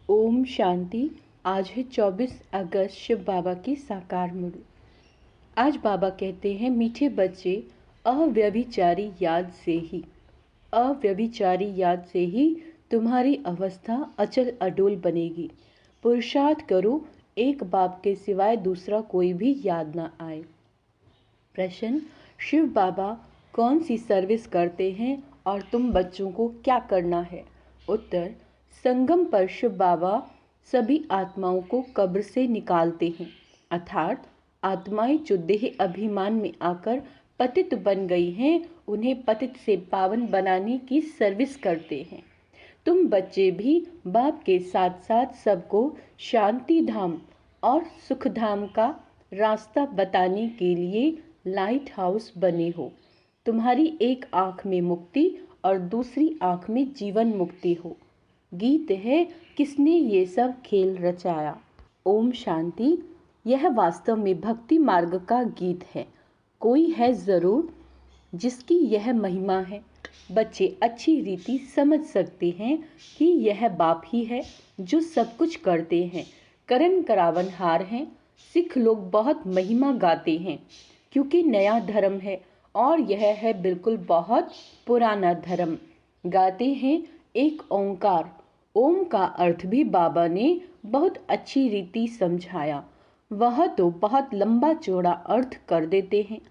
ओम शांति। आज है 24 अगस्त, शिव बाबा की साकार मूर्ति। आज बाबा कहते हैं, मीठे बच्चे, अव्यभिचारी याद से ही तुम्हारी अवस्था अचल अडोल बनेगी। पुरुषार्थ करो, एक बाप के सिवाय दूसरा कोई भी याद ना आए। प्रश्न: शिव बाबा कौन सी सर्विस करते हैं और तुम बच्चों को क्या करना है? उत्तर: संगम पर शिव बाबा सभी आत्माओं को कब्र से निकालते हैं, अर्थात आत्माएं जो देह अभिमान में आकर पतित बन गई हैं, उन्हें पतित से पावन बनाने की सर्विस करते हैं। तुम बच्चे भी बाप के साथ साथ सबको शांति धाम और सुख धाम का रास्ता बताने के लिए लाइट हाउस बने हो। तुम्हारी एक आँख में मुक्ति और दूसरी आँख में जीवन मुक्ति हो। गीत है, किसने ये सब खेल रचाया। ओम शांति। यह वास्तव में भक्ति मार्ग का गीत है। कोई है ज़रूर जिसकी यह महिमा है। बच्चे अच्छी रीति समझ सकते हैं कि यह बाप ही है जो सब कुछ करते हैं, करन करावनहार हैं। सिख लोग बहुत महिमा गाते हैं क्योंकि नया धर्म है और यह है बिल्कुल बहुत पुराना धर्म। गाते हैं एक ओंकार। ओम का अर्थ भी बाबा ने बहुत अच्छी रीति समझाया। वह तो बहुत लंबा चौड़ा अर्थ कर देते हैं।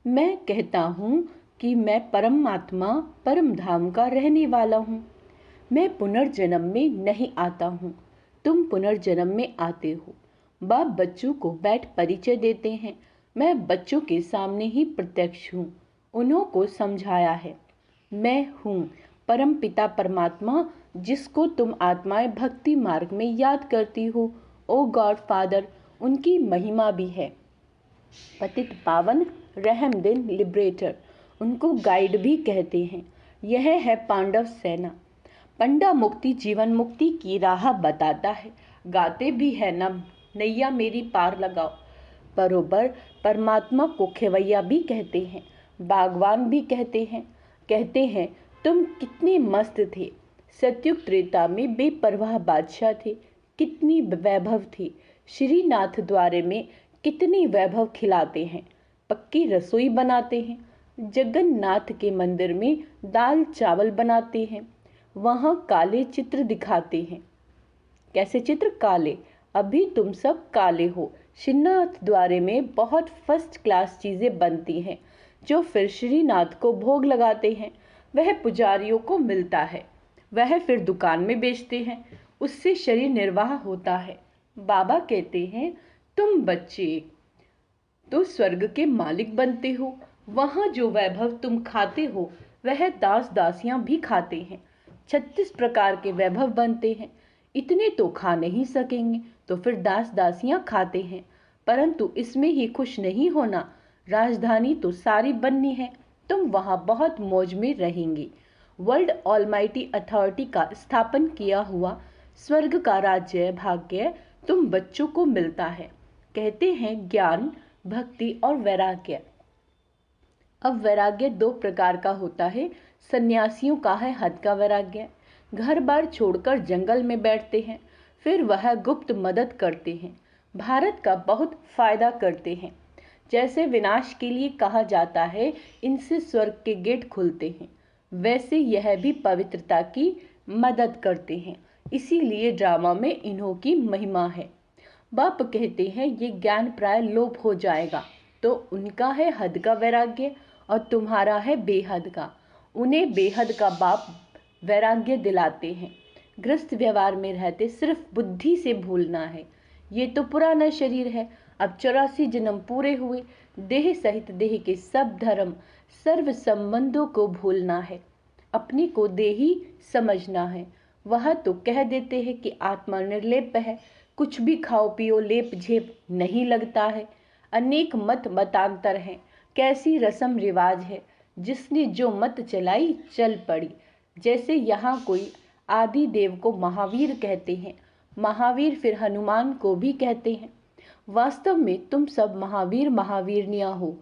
मैं कहता हूँ कि मैं परमात्मा परम धाम का रहने वाला हूँ। मैं पुनर्जन्म में नहीं आता हूँ, तुम पुनर्जन्म में आते हो। बाप बच्चों को बैठ परिचय देते हैं। मैं बच्चों के सामने ही प्रत्यक्ष हूँ। उन्हों को समझाया है, मैं हूँ परम पिता परमात्मा, जिसको तुम आत्माएं भक्ति मार्ग में याद करती हो। ओ गॉड फादर, उनकी महिमा भी है। पतित पावन रहमदिल लिबरेटर, उनको गाइड भी कहते हैं। यह है पांडव सेना। पंडा मुक्ति जीवन मुक्ति की राह बताता है। गाते भी है ना, नैया मेरी पार लगाओ। बरोबर परमात्मा को खेवैया भी कहते हैं, बागवान भी कहते हैं तुम कितने मस्त थे। सतयुग त्रेता में बेपरवाह बादशाह थे, कितनी वैभव थी। श्रीनाथ द्वारे में कितनी वैभव खिलाते हैं, पक्की रसोई बनाते हैं। जगन्नाथ के मंदिर में दाल चावल बनाते हैं, वहाँ काले चित्र दिखाते हैं। कैसे चित्र? काले। अभी तुम सब काले हो। श्रीनाथ द्वारे में बहुत फर्स्ट क्लास चीज़ें बनती हैं जो फिर श्रीनाथ को भोग लगाते हैं। वह पुजारियों को मिलता है, वह फिर दुकान में बेचते हैं, उससे शरीर निर्वाह होता है। बाबा कहते हैं, तुम बच्चे तो स्वर्ग के मालिक बनते हो। वहाँ जो वैभव तुम खाते हो वह दास दासियां भी खाते हैं। 36 प्रकार के वैभव बनते हैं। इतने तो खा नहीं सकेंगे तो फिर दास दासियां खाते हैं, परंतु इसमें ही खुश नहीं होना। राजधानी तो सारी बननी है, तुम वहाँ बहुत मौज में रहेंगे। वर्ल्ड ऑलमाइटी अथॉरिटी का स्थापन किया हुआ स्वर्ग का राज्य भाग्य तुम बच्चों को मिलता है। कहते हैं ज्ञान, भक्ति और वैराग्य। अब वैराग्य 2 प्रकार का होता है। सन्यासियों का है हद का वैराग्य, घर बार छोड़कर जंगल में बैठते हैं, फिर वह गुप्त मदद करते हैं, भारत का बहुत फायदा करते हैं। जैसे विनाश के लिए कहा जाता है, इनसे स्वर्ग के गेट खुलते हैं, वैसे यह भी पवित्रता की मदद करते हैं। इसीलिए ड्रामा में इन्हों की महिमा है। बाप कहते हैं ये ज्ञान प्राय लोप हो जाएगा, तो उनका है हद का वैराग्य और तुम्हारा है बेहद का। उन्हें बेहद का बाप वैराग्य दिलाते हैं। गृहस्थ व्यवहार में रहते सिर्फ बुद्धि से भूलना है। ये तो पुराना शरीर है, अब 84 जन्म पूरे हुए। देह सहित देह के सब धर्म सर्व संबंधों को भूलना है, अपने को देही समझना है। वह तो कह देते हैं कि आत्मा निर्लेप है, कुछ भी खाओ पियो लेप झेप नहीं लगता है। अनेक मत मतांतर हैं, कैसी रस्म रिवाज है, जिसने जो मत चलाई चल पड़ी। जैसे यहाँ कोई आदि देव को महावीर कहते हैं, महावीर फिर हनुमान को भी कहते हैं। वास्तव में तुम सब महावीर महावीरनियाँ हो,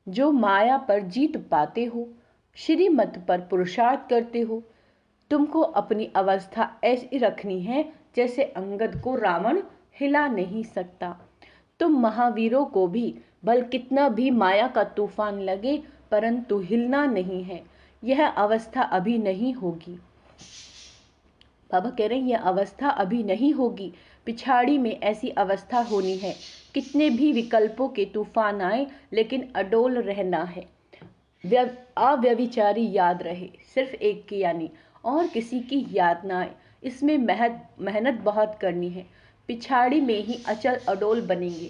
जो माया पर जीत पाते हो, श्रीमत पर पुरुषार्थ करते हो। तुमको अपनी अवस्था ऐसी रखनी है जैसे अंगद को रावण हिला नहीं सकता। तुम महावीरों को भी भल कितना भी माया का तूफान लगे, परंतु हिलना नहीं है। यह अवस्था अभी नहीं होगी। बाबा कह रहे हैं यह अवस्था अभी नहीं होगी, पिछाड़ी में ऐसी अवस्था होनी है। कितने भी विकल्पों के तूफान आए, लेकिन अडोल रहना है। अव्यभिचारी याद रहे, सिर्फ एक की यानी, और किसी की याद ना आए। इसमें मेहनत बहुत करनी है। पिछाड़ी में ही अचल अडोल बनेंगे।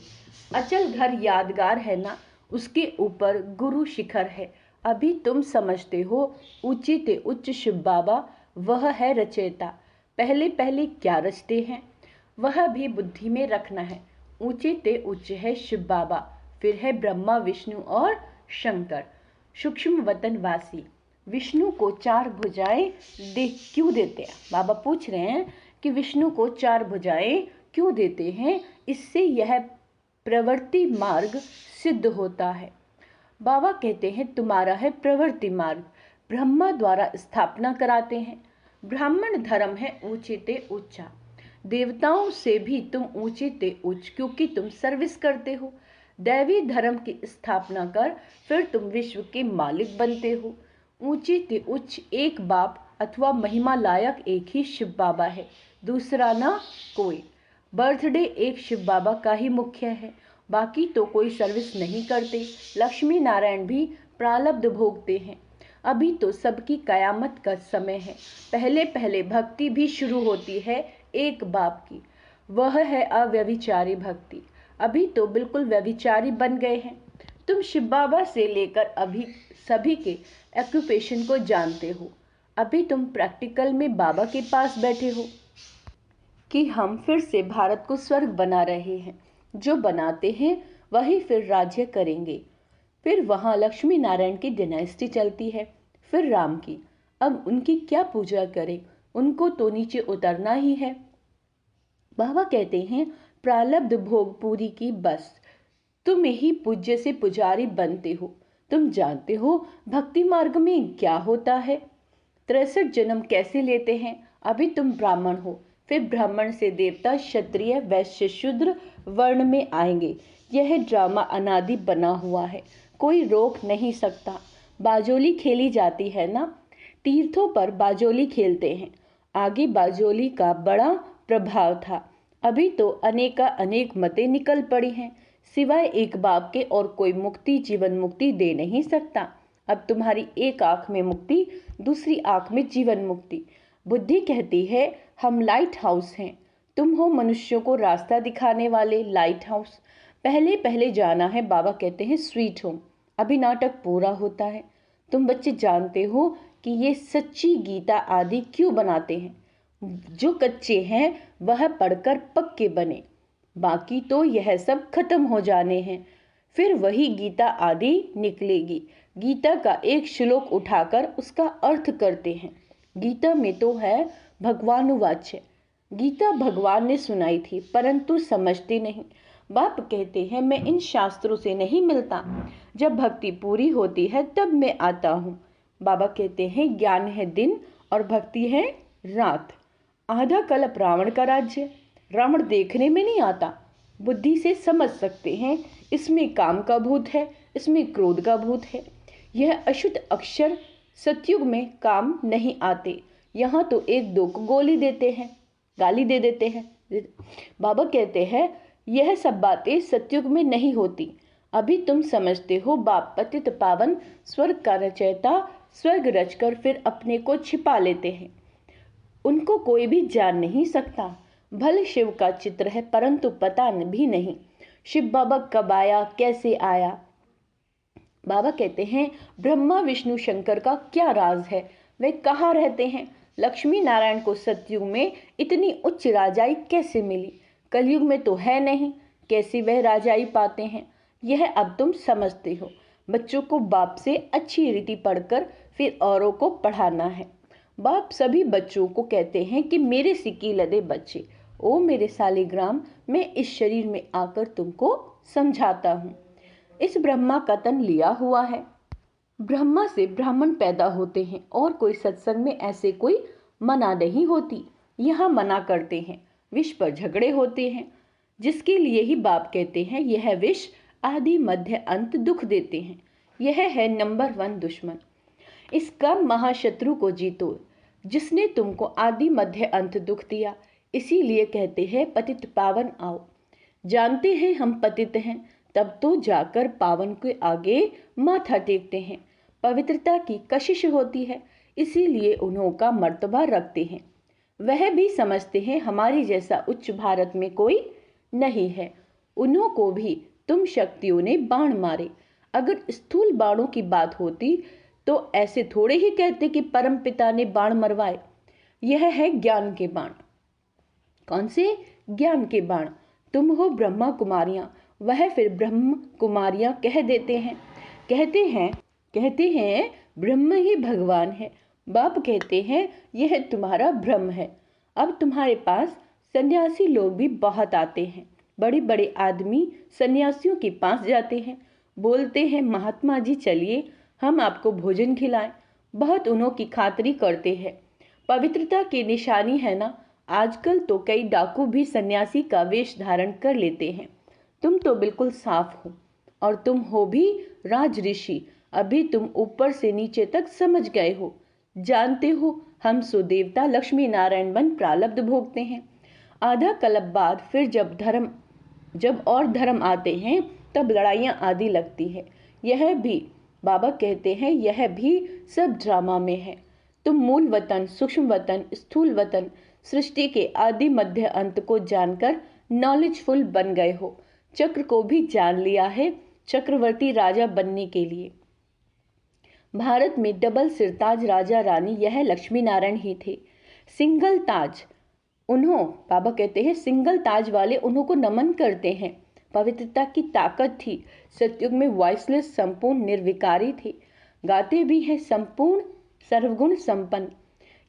अचल घर यादगार है ना, उसके ऊपर गुरु शिखर है। अभी तुम समझते हो ऊंचे ते उच्च शिव बाबा, वह है रचयिता। पहले पहले क्या रचते हैं, वह भी बुद्धि में रखना है। ऊंचे ते उच्च है शिव बाबा, फिर है ब्रह्मा विष्णु और शंकर। सूक्ष्म वतन वासी विष्णु को 4 भुजाएं क्यों देते हैं? बाबा पूछ रहे हैं कि विष्णु को 4 भुजाएं क्यों देते हैं? इससे यह प्रवृत्ति मार्ग सिद्ध होता है। बाबा कहते हैं तुम्हारा है प्रवृत्ति मार्ग, ब्रह्मा द्वारा स्थापना कराते हैं। ब्राह्मण धर्म है ऊंचे ते ऊंचा। देवताओं से भी तुम ऊंचे ते उच्च, क्योंकि तुम सर्विस करते हो। दैवी धर्म की स्थापना कर फिर तुम विश्व के मालिक बनते हो। ऊंचे ते उच्च एक बाप अथवा महिमा लायक एक ही शिव बाबा है, दूसरा ना कोई। बर्थडे एक शिव बाबा का ही मुख्य है, बाकी तो कोई सर्विस नहीं करते। लक्ष्मी नारायण भी प्रारब्ध भोगते हैं। अभी तो सबकी कयामत का समय है। पहले पहले भक्ति भी शुरू होती है एक बाप की, वह है अव्यभिचारी भक्ति। अभी तो बिल्कुल व्यभिचारी बन गए हैं। तुम शिव बाबा से लेकर अभी सभी के ऑक्यूपेशन को जानते हो। अभी तुम प्रैक्टिकल में बाबा के पास बैठे हो कि हम फिर से भारत को स्वर्ग बना रहे हैं। जो बनाते हैं वही फिर राज्य करेंगे। फिर वहाँ लक्ष्मी नारायण की डायनेस्टी चलती है, फिर राम की। अब उनकी क्या पूजा करें, उनको तो नीचे उतरना ही है। बाबा कहते हैं प्रारब्ध भोग पूरी की बस, तुम ही पूज्य से पुजारी बनते हो। तुम जानते हो भक्ति मार्ग में क्या होता है, 63 जन्म कैसे लेते हैं। अभी तुम ब्राह्मण हो, फिर ब्राह्मण से देवता, क्षत्रिय, वैश्य, शूद्र वर्ण में आएंगे। यह ड्रामा अनादि बना हुआ है, कोई रोक नहीं सकता। बाजोली खेली जाती है ना, तीर्थों पर बाजोली खेलते हैं। आगे बाजोली का बड़ा प्रभाव था। अभी तो अनेक मतें निकल पड़ी हैं। सिवाय एक बाप के और कोई मुक्ति, जीवन मुक्ति दे नहीं सकता। अब तुम्हारी एक आंख में मुक्ति, दूसरी आंख में जीवन मुक्ति। बुद्धि कहती है हम लाइट हाउस हैं, तुम हो मनुष्यों को रास्ता दिखाने वाले लाइट हाउस। पहले पहले जाना है, बाबा कहते हैं स्वीट होम। अभी नाटक पूरा होता है। तुम बच्चे जानते हो कि ये सच्ची गीता आदि क्यों बनाते हैं। जो कच्चे हैं वह पढ़कर पक्के बने, बाकी तो यह सब खत्म हो जाने हैं। फिर वही गीता आदि निकलेगी। गीता का एक श्लोक उठाकर उसका अर्थ करते हैं। गीता में तो है भगवानुवाच्य, गीता भगवान ने सुनाई थी, परंतु समझते नहीं। बाप कहते हैं मैं इन शास्त्रों से नहीं मिलता, जब भक्ति पूरी होती है तब मैं आता हूँ। बाबा कहते हैं ज्ञान है दिन और भक्ति है रात। आधा कल्प रावण का राज्य, रावण देखने में नहीं आता, बुद्धि से समझ सकते हैं इसमें काम का भूत है, इसमें क्रोध का भूत है। यह अशुद्ध अक्षर सतयुग में काम नहीं आते। यहाँ तो एक दो को गोली देते हैं, गाली दे देते हैं। बाबा कहते हैं यह सब बातें सतयुग में नहीं होती। अभी तुम समझते हो बाप पतित पावन स्वर्ग का रचयिता, स्वर्ग रचकर फिर अपने को छिपा लेते हैं। उनको कोई भी जान नहीं सकता। भले शिव का चित्र है, परंतु पता भी नहीं शिव बाबा कब आया, कैसे आया। बाबा कहते हैं ब्रह्मा विष्णु शंकर का क्या राज है, वे कहाँ रहते हैं। लक्ष्मी नारायण को सतयुग में इतनी उच्च राजाई कैसे मिली, कलयुग में तो है नहीं, कैसे वह राजाई पाते हैं। यह अब तुम समझते हो। बच्चों को बाप से अच्छी रीति पढ़कर फिर औरों को पढ़ाना है। बाप सभी बच्चों को कहते हैं कि मेरे सिक्की लदे बच्चे, ओ मेरे सालिग्राम, मैं इस शरीर में आकर तुमको समझाता हूँ। इस ब्रह्मा का तन लिया हुआ है, ब्रह्मा से ब्राह्मण पैदा होते हैं और कोई सत्संग में ऐसे कोई मना नहीं होती। यहाँ मना करते हैं, विष पर झगड़े होते हैं, जिसके लिए ही बाप कहते हैं यह विष आदि मध्य अंत दुख देते हैं। यह है नंबर 1 दुश्मन। इस कम महाशत्रु को जीतो जिसने तुमको आदि मध्य अंत दुख दिया। इसीलिए कहते हैं पतित पावन आओ। जानते हैं हम पतित हैं, तब तो जाकर पावन के आगे माथा टेकते हैं। पवित्रता की कशिश होती है, इसीलिए उन्हों का मर्तबा रखते हैं। वह भी समझते हैं हमारी जैसा उच्च भारत में कोई नहीं है। उन्हों को भी तुम शक्तियों ने बाण मारे। अगर स्थूल बाणों की बात होती तो ऐसे थोड़े ही कहते कि परम पिता ने बाण मरवाए। यह है ज्ञान के बाण। कौन से? ज्ञान के बाण। तुम हो ब्रह्मा कुमारियां, वह फिर ब्रह्म कुमारियां कह देते हैं। कहते हैं ब्रह्म ही भगवान है। बाप कहते हैं यह तुम्हारा भ्रम है। अब तुम्हारे पास सन्यासी लोग भी बहुत आते हैं। बड़े बड़े आदमी सन्यासियों के पास जाते हैं, बोलते हैं महात्मा जी चलिए हम आपको भोजन खिलाएं। बहुत उन्हों की खातिरी करते हैं। पवित्रता की निशानी है ना। आजकल तो कई डाकू भी सन्यासी का वेश धारण कर लेते हैं। तुम तो बिल्कुल साफ हो, और तुम हो भी राज ऋषि। अभी तुम ऊपर से नीचे तक समझ गए हो। जानते हो हम सुदेवता लक्ष्मी नारायण बन प्रारब्ध भोगते हैं। आधा कल्प बाद फिर जब और धर्म आते हैं तब लड़ाइयाँ आदि लगती है। यह भी बाबा कहते हैं यह भी सब ड्रामा में है। तुम मूल वतन, सूक्ष्म वतन, स्थूल वतन, सृष्टि के आदि मध्य अंत को जानकर नॉलेजफुल बन गए हो। चक्र को भी जान लिया है चक्रवर्ती राजा बनने के लिए। भारत में डबल सिरताज राजा रानी यह लक्ष्मी नारायण ही थे। सिंगल ताज बाबा कहते हैं सिंगल ताज वाले उन्हों को नमन करते हैं। पवित्रता की ताकत थी। सतयुग में वॉइसलेस संपूर्ण निर्विकारी थे। गाते भी हैं संपूर्ण सर्वगुण संपन्न।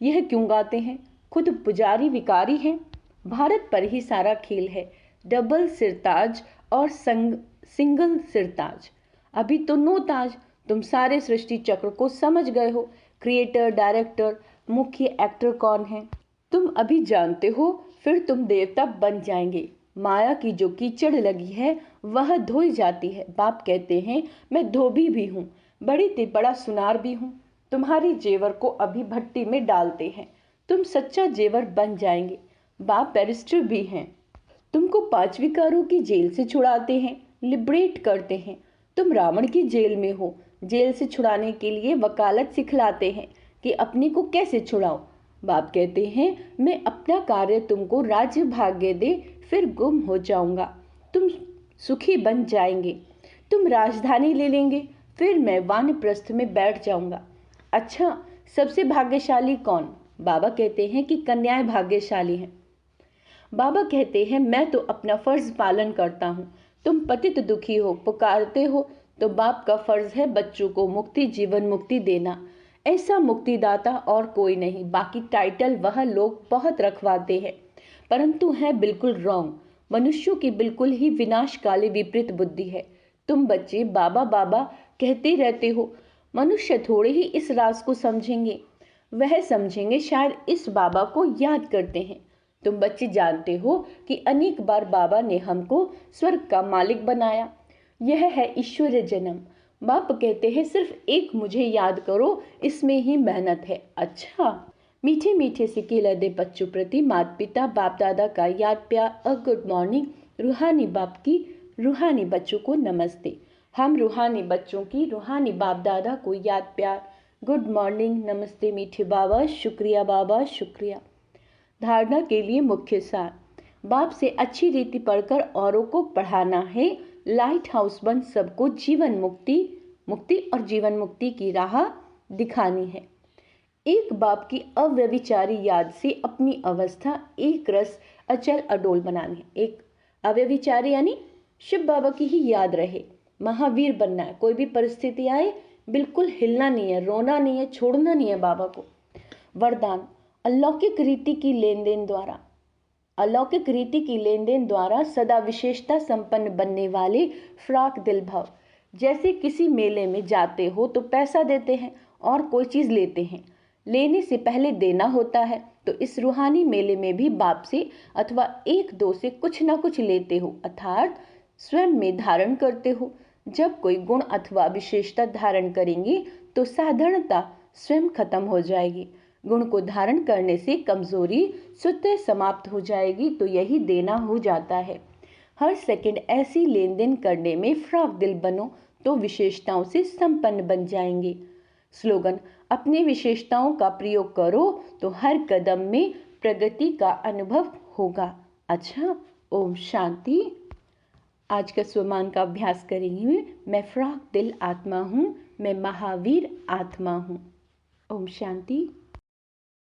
यह क्यों गाते हैं? खुद पुजारी विकारी हैं। भारत पर ही सारा खेल है। डबल सिरताज और सिंगल सिरताज। अभी तो नो ताज। तुम सारे सृष्टि चक्र को समझ गए हो। क्रिएटर, डायरेक्टर, मुख्य एक्टर कौन है तुम अभी जानते हो। फिर तुम देवता बन जाएंगे। माया की जो कीचड़ लगी है वह धोई जाती है। बाप कहते हैं मैं धोबी भी हूँ, बड़ी ते बड़ा सुनार भी हूँ। तुम्हारी जेवर को अभी भट्टी में डालते हैं, तुम सच्चा जेवर बन जाएंगे। बाप बैरिस्टर भी हैं। तुमको 5 विकारों की जेल से छुड़ाते हैं, लिबरेट करते हैं। तुम रावण की जेल में हो। जेल से छुड़ाने के लिए वकालत सिखलाते हैं कि अपने को कैसे छुड़ाओ। बाप कहते हैं मैं अपना कार्य तुमको राज्य भाग्य दे, फिर गुम हो जाऊंगा। तुम सुखी बन जाएंगे। तुम राजधानी ले लेंगे, फिर मैं वानप्रस्थ में बैठ जाऊंगा। अच्छा, सबसे भाग्यशाली कौन? बाबा कहते हैं कि कन्याएं भाग्यशाली हैं। बाबा कहते हैं मैं तो अपना फर्ज पालन करता हूँ। तुम पतित दुखी हो, पुकारते हो, तो बाप का फर्ज है बच्चों को मुक्ति, जीवन मुक्ति देना। ऐसा मुक्तिदाता और कोई नहीं। बाकी टाइटल वह लोग बहुत रखवाते हैं, परंतु है बिल्कुल रॉन्ग। मनुष्यों की बिल्कुल ही विनाशकाली विपरीत बुद्धि है। तुम बच्चे बाबा बाबा कहते रहते हो, मनुष्य थोड़े ही इस राज को समझेंगे। वह समझेंगे शायद इस बाबा को याद करते हैं। तुम बच्चे जानते हो कि अनेक बार बाबा ने हमको स्वर्ग का मालिक बनाया। यह है ईश्वरीय जन्म। बाप कहते हैं सिर्फ एक मुझे याद करो, इसमें ही मेहनत है। अच्छा, मीठे मीठे से केलदे बच्चों प्रति माता पिता बाप दादा का याद प्यार और गुड मॉर्निंग। रूहानी बाप की रूहानी बच्चों को नमस्ते। हम रूहानी बच्चों की रूहानी बाप दादा को याद प्यार गुड मॉर्निंग, नमस्ते मीठे बाबा, शुक्रिया बाबा, शुक्रिया। धारणा के लिए मुख्य सार। बाप से अच्छी रीति पढ़कर औरों को पढ़ाना है। लाइट हाउस बन सबको जीवन मुक्ति और जीवन मुक्ति की राह दिखानी है। एक बाप की अव्यभिचारी याद से अपनी अवस्था एक रस अचल अडोल बनानी है। एक अव्यभिचारी यानी शिव बाबा की ही याद रहे। महावीर बनना है। कोई भी परिस्थिति आए बिल्कुल हिलना नहीं है, रोना नहीं है, छोड़ना नहीं है बाबा को। वरदान, अलौकिक रीति की लेन देन द्वारा सदा विशेषता संपन्न बनने वाले फ्राक दिल भाव। जैसे किसी मेले में जाते हो तो पैसा देते हैं और कोई चीज़ लेते हैं। लेने से पहले देना होता है। तो इस रूहानी मेले में भी बाप से अथवा एक दो से कुछ ना कुछ लेते हो, अर्थात स्वयं में धारण करते हो। जब कोई गुण अथवा विशेषता धारण करेंगे तो साधारणता स्वयं खत्म हो जाएगी। गुण को धारण करने से कमजोरी स्वतः समाप्त हो जाएगी। तो यही देना हो जाता है। हर सेकंड ऐसी लेन देन करने में फ्रॉक दिल बनो तो विशेषताओं से संपन्न बन जाएंगे। स्लोगन: अपनी विशेषताओं का प्रयोग करो तो हर कदम में प्रगति का अनुभव होगा। अच्छा, ओम शांति। आज का स्वमान का अभ्यास करेंगे। मैं फ्रॉक दिल आत्मा हूँ, मैं महावीर आत्मा हूँ। ओम शांति।